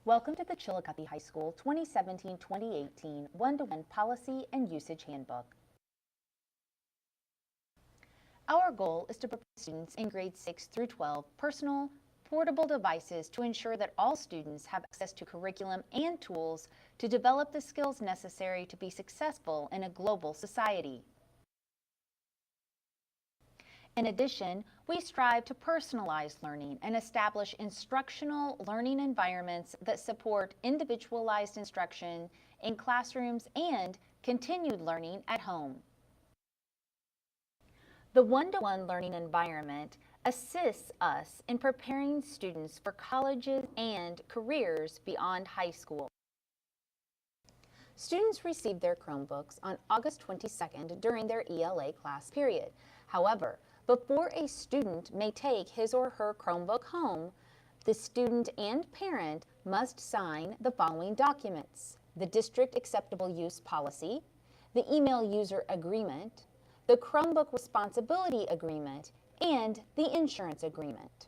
Welcome to the Chillicothe High School 2017-2018 One-to-One Policy and Usage Handbook. Our goal is to provide students in grades 6 through 12 personal, portable devices to ensure that all students have access to curriculum and tools to develop the skills necessary to be successful in a global society. In addition, we strive to personalize learning and establish instructional learning environments that support individualized instruction in classrooms and continued learning at home. The one-to-one learning environment assists us in preparing students for colleges and careers beyond high school. Students received their Chromebooks on August 22nd during their ELA class period. However, before a student may take his or her Chromebook home, the student and parent must sign the following documents: the District Acceptable Use Policy, the Email User Agreement, the Chromebook Responsibility Agreement, and the Insurance Agreement.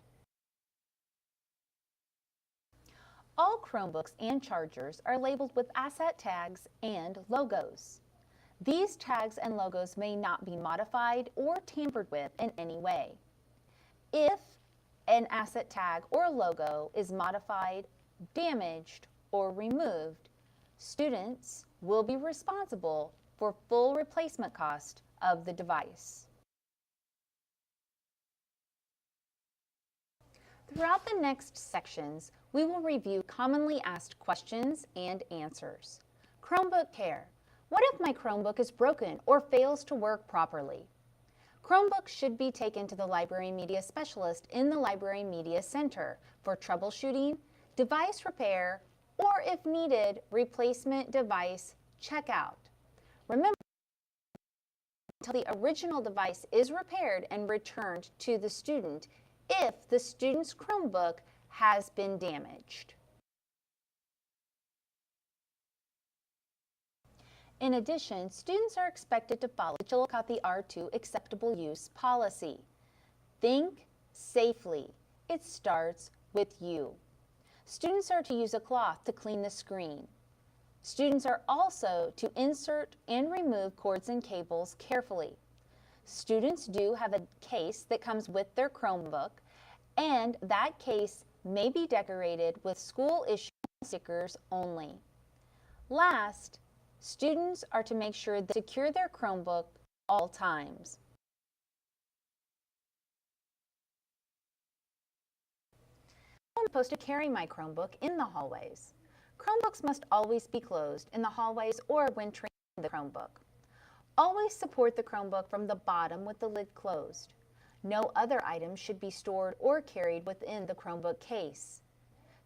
All Chromebooks and chargers are labeled with asset tags and logos. These tags and logos may not be modified or tampered with in any way. If an asset tag or logo is modified, damaged, or removed, students will be responsible for full replacement cost of the device. Throughout the next sections, we will review commonly asked questions and answers. Chromebook care. What if my Chromebook is broken or fails to work properly? Chromebooks should be taken to the library media specialist in the Library Media Center for troubleshooting, device repair, or if needed, replacement device checkout. Remember, until the original device is repaired and returned to the student if the student's Chromebook has been damaged. In addition, students are expected to follow the Chillicothe R2 Acceptable Use Policy. Think safely. It starts with you. Students are to use a cloth to clean the screen. Students are also to insert and remove cords and cables carefully. Students do have a case that comes with their Chromebook, and that case may be decorated with school-issued stickers only. Last, students are to make sure they secure their Chromebook at all times. I'm supposed to carry my Chromebook in the hallways. Chromebooks must always be closed in the hallways or when training the Chromebook. Always support the Chromebook from the bottom with the lid closed. No other items should be stored or carried within the Chromebook case.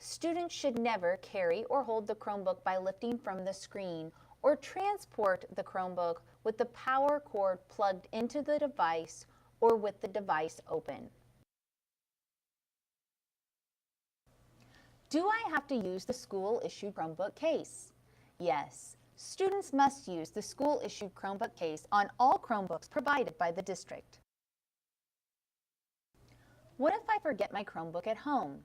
Students should never carry or hold the Chromebook by lifting from the screen or transport the Chromebook with the power cord plugged into the device or with the device open. Do I have to use the school-issued Chromebook case? Yes, students must use the school-issued Chromebook case on all Chromebooks provided by the district. What if I forget my Chromebook at home?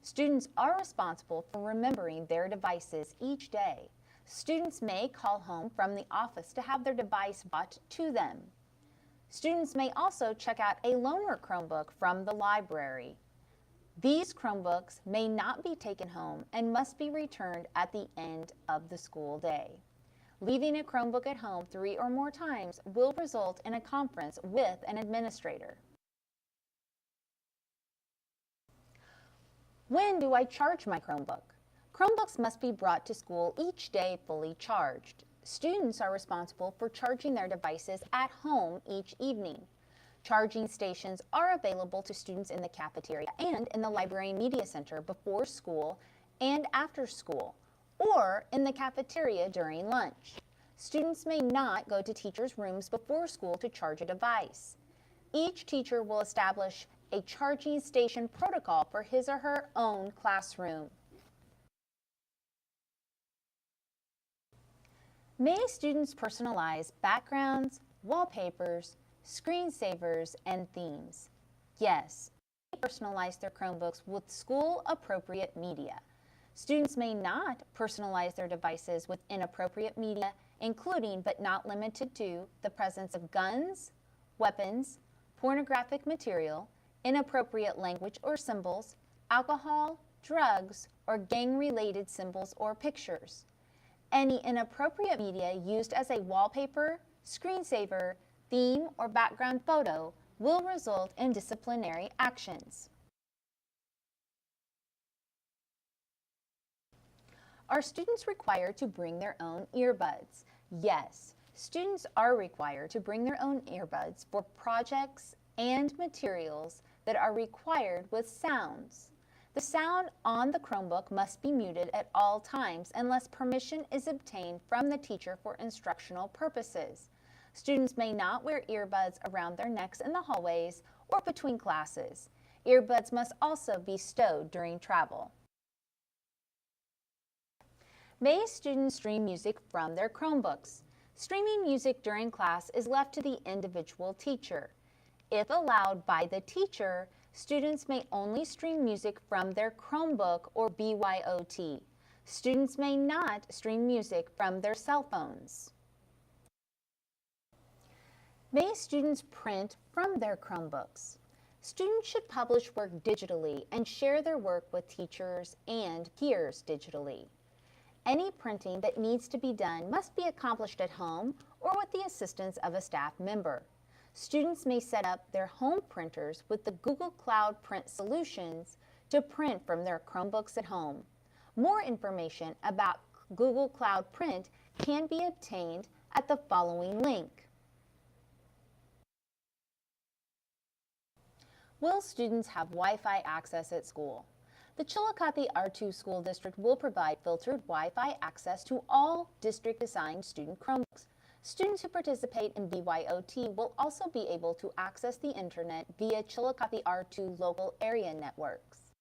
Students are responsible for remembering their devices each day. Students may call home from the office to have their device brought to them. Students may also check out a loaner Chromebook from the library. These Chromebooks may not be taken home and must be returned at the end of the school day. Leaving a Chromebook at home 3 or more times will result in a conference with an administrator. When do I charge my Chromebook? Chromebooks must be brought to school each day fully charged. Students are responsible for charging their devices at home each evening. Charging stations are available to students in the cafeteria and in the Library Media Center before school and after school, or in the cafeteria during lunch. Students may not go to teachers' rooms before school to charge a device. Each teacher will establish a charging station protocol for his or her own classroom. May students personalize backgrounds, wallpapers, screensavers, and themes? Yes, they personalize their Chromebooks with school-appropriate media. Students may not personalize their devices with inappropriate media, including but not limited to the presence of guns, weapons, pornographic material, inappropriate language or symbols, alcohol, drugs, or gang-related symbols or pictures. Any inappropriate media used as a wallpaper, screensaver, theme, or background photo will result in disciplinary actions. Are students required to bring their own earbuds? Yes, students are required to bring their own earbuds for projects and materials that are required with sounds. The sound on the Chromebook must be muted at all times unless permission is obtained from the teacher for instructional purposes. Students may not wear earbuds around their necks in the hallways or between classes. Earbuds must also be stowed during travel. May students stream music from their Chromebooks? Streaming music during class is left to the individual teacher. If allowed by the teacher, students may only stream music from their Chromebook or BYOT. Students may not stream music from their cell phones. May students print from their Chromebooks? Students should publish work digitally and share their work with teachers and peers digitally. Any printing that needs to be done must be accomplished at home or with the assistance of a staff member. Students may set up their home printers with the Google Cloud Print solutions to print from their Chromebooks at home. More information about Google Cloud Print can be obtained at the following link. Will students have Wi-Fi access at school? The Chillicothe R2 School District will provide filtered Wi-Fi access to all district-assigned student Chromebooks. Students who participate in BYOT will also be able to access the internet via Chillicothe R2 local area networks.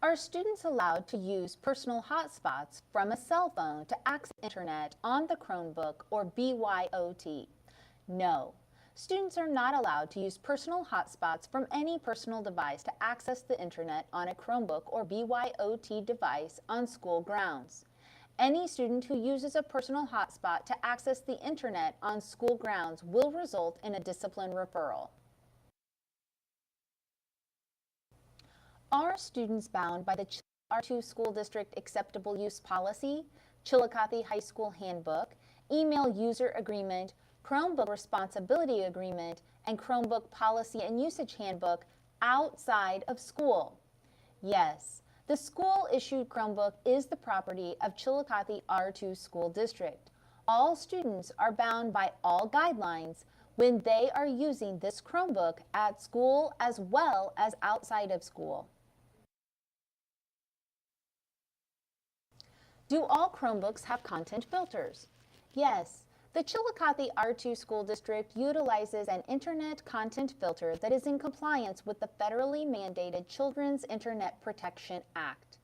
Are students allowed to use personal hotspots from a cell phone to access the internet on the Chromebook or BYOT? No. Students are not allowed to use personal hotspots from any personal device to access the internet on a Chromebook or BYOT device on school grounds. Any student who uses a personal hotspot to access the internet on school grounds will result in a discipline referral. Are students bound by the R2 School District Acceptable Use Policy, Chillicothe High School Handbook, Email User Agreement, Chromebook Responsibility Agreement, and Chromebook Policy and Usage Handbook outside of school? Yes, the school-issued Chromebook is the property of Chillicothe R2 School District. All students are bound by all guidelines when they are using this Chromebook at school as well as outside of school. Do all Chromebooks have content filters? Yes. The Chillicothe R2 School District utilizes an Internet content filter that is in compliance with the federally mandated Children's Internet Protection Act.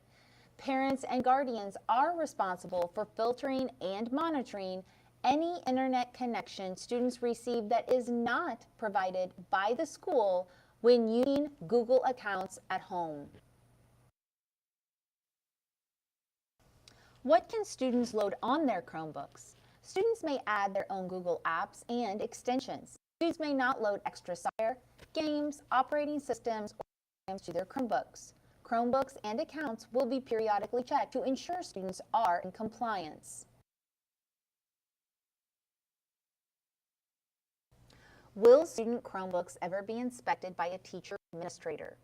Parents and guardians are responsible for filtering and monitoring any Internet connection students receive that is not provided by the school when using Google accounts at home. What can students load on their Chromebooks? Students may add their own Google apps and extensions. Students may not load extra software, games, operating systems, or programs to their Chromebooks. Chromebooks and accounts will be periodically checked to ensure students are in compliance. Will student Chromebooks ever be inspected by a teacher or administrator?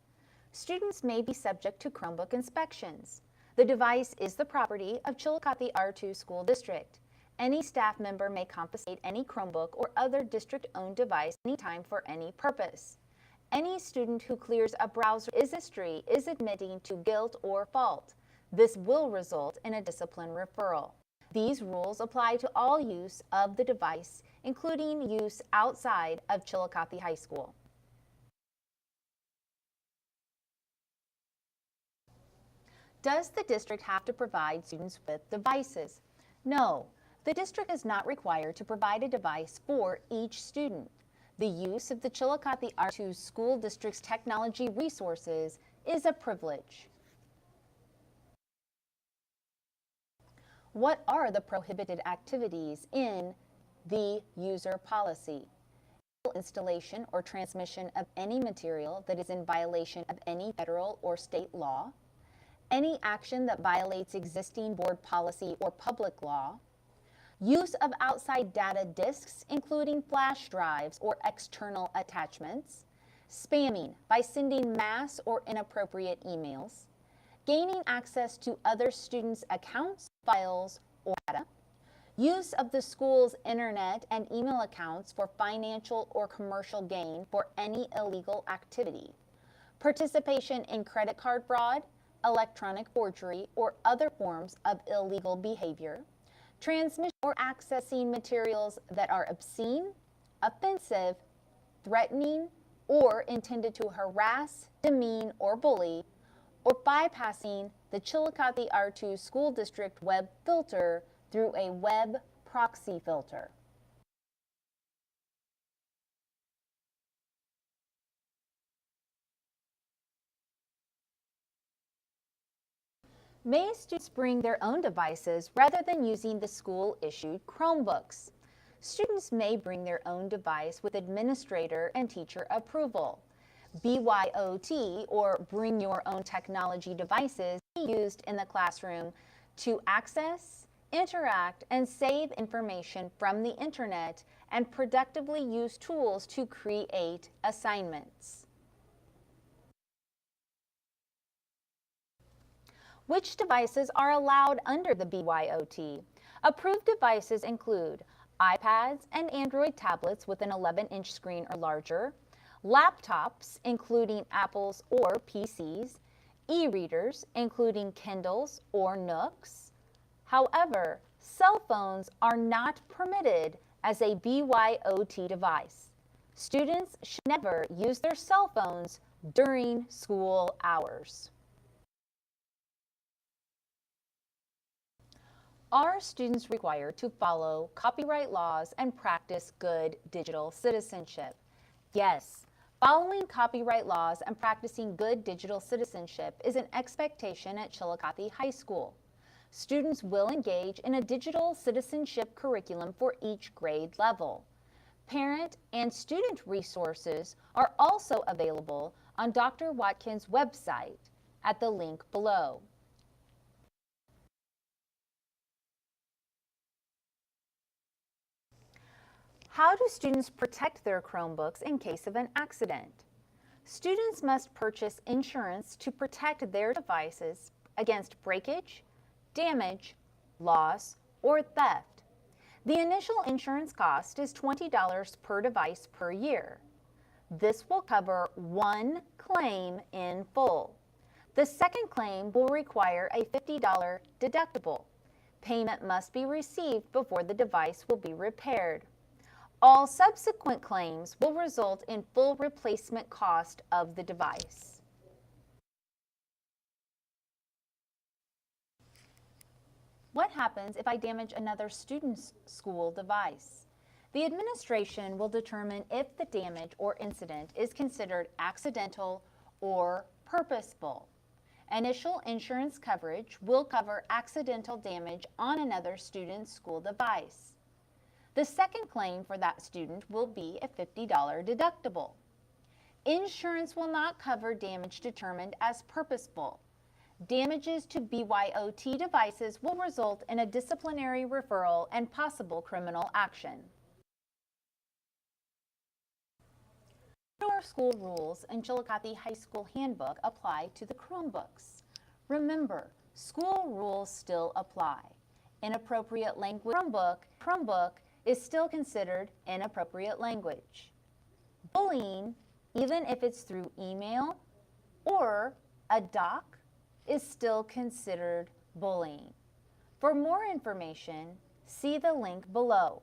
Students may be subject to Chromebook inspections. The device is the property of Chillicothe R2 School District. Any staff member may confiscate any Chromebook or other district-owned device anytime for any purpose. Any student who clears a browser history is admitting to guilt or fault. This will result in a discipline referral. These rules apply to all use of the device, including use outside of Chillicothe High School. Does the district have to provide students with devices? No. The district is not required to provide a device for each student. The use of the Chillicothe R2 School District's technology resources is a privilege. What are the prohibited activities in the user policy? Installation or transmission of any material that is in violation of any federal or state law, any action that violates existing board policy or public law, use of outside data disks, including flash drives or external attachments, spamming by sending mass or inappropriate emails, gaining access to other students' accounts, files, or data, use of the school's internet and email accounts for financial or commercial gain for any illegal activity, participation in credit card fraud, electronic forgery, or other forms of illegal behavior, transmission or accessing materials that are obscene, offensive, threatening, or intended to harass, demean, or bully, or bypassing the Chillicothe R2 School District web filter through a web proxy filter. May students bring their own devices rather than using the school-issued Chromebooks? Students may bring their own device with administrator and teacher approval. BYOT, or Bring Your Own Technology Devices, be used in the classroom to access, interact, and save information from the internet and productively use tools to create assignments. Which devices are allowed under the BYOT? Approved devices include iPads and Android tablets with an 11-inch screen or larger, laptops including Apple's or PCs, e-readers including Kindles or Nooks. However, cell phones are not permitted as a BYOT device. Students should never use their cell phones during school hours. Are students required to follow copyright laws and practice good digital citizenship? Yes. Following copyright laws and practicing good digital citizenship is an expectation at Chillicothe High School. Students will engage in a digital citizenship curriculum for each grade level. Parent and student resources are also available on Dr. Watkins' website at the link below. How do students protect their Chromebooks in case of an accident? Students must purchase insurance to protect their devices against breakage, damage, loss, or theft. The initial insurance cost is $20 per device per year. This will cover one claim in full. The second claim will require a $50 deductible. Payment must be received before the device will be repaired. All subsequent claims will result in full replacement cost of the device. What happens if I damage another student's school device? The administration will determine if the damage or incident is considered accidental or purposeful. Initial insurance coverage will cover accidental damage on another student's school device. The second claim for that student will be a $50 deductible. Insurance will not cover damage determined as purposeful. Damages to BYOT devices will result in a disciplinary referral and possible criminal action. Our school rules and Chillicothe High School Handbook apply to the Chromebooks. Remember, school rules still apply. Inappropriate language Chromebook is still considered inappropriate language. Bullying, even if it's through email or a doc, is still considered bullying. For more information, see the link below.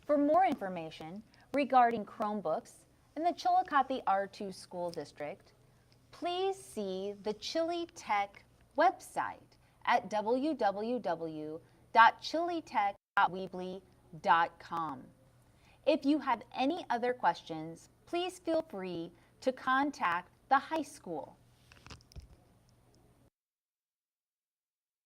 For more information regarding Chromebooks in the Chillicothe R2 School District, please see the Chili Tech website at www.chilitech.weebly.com. If you have any other questions, please feel free to contact the high school.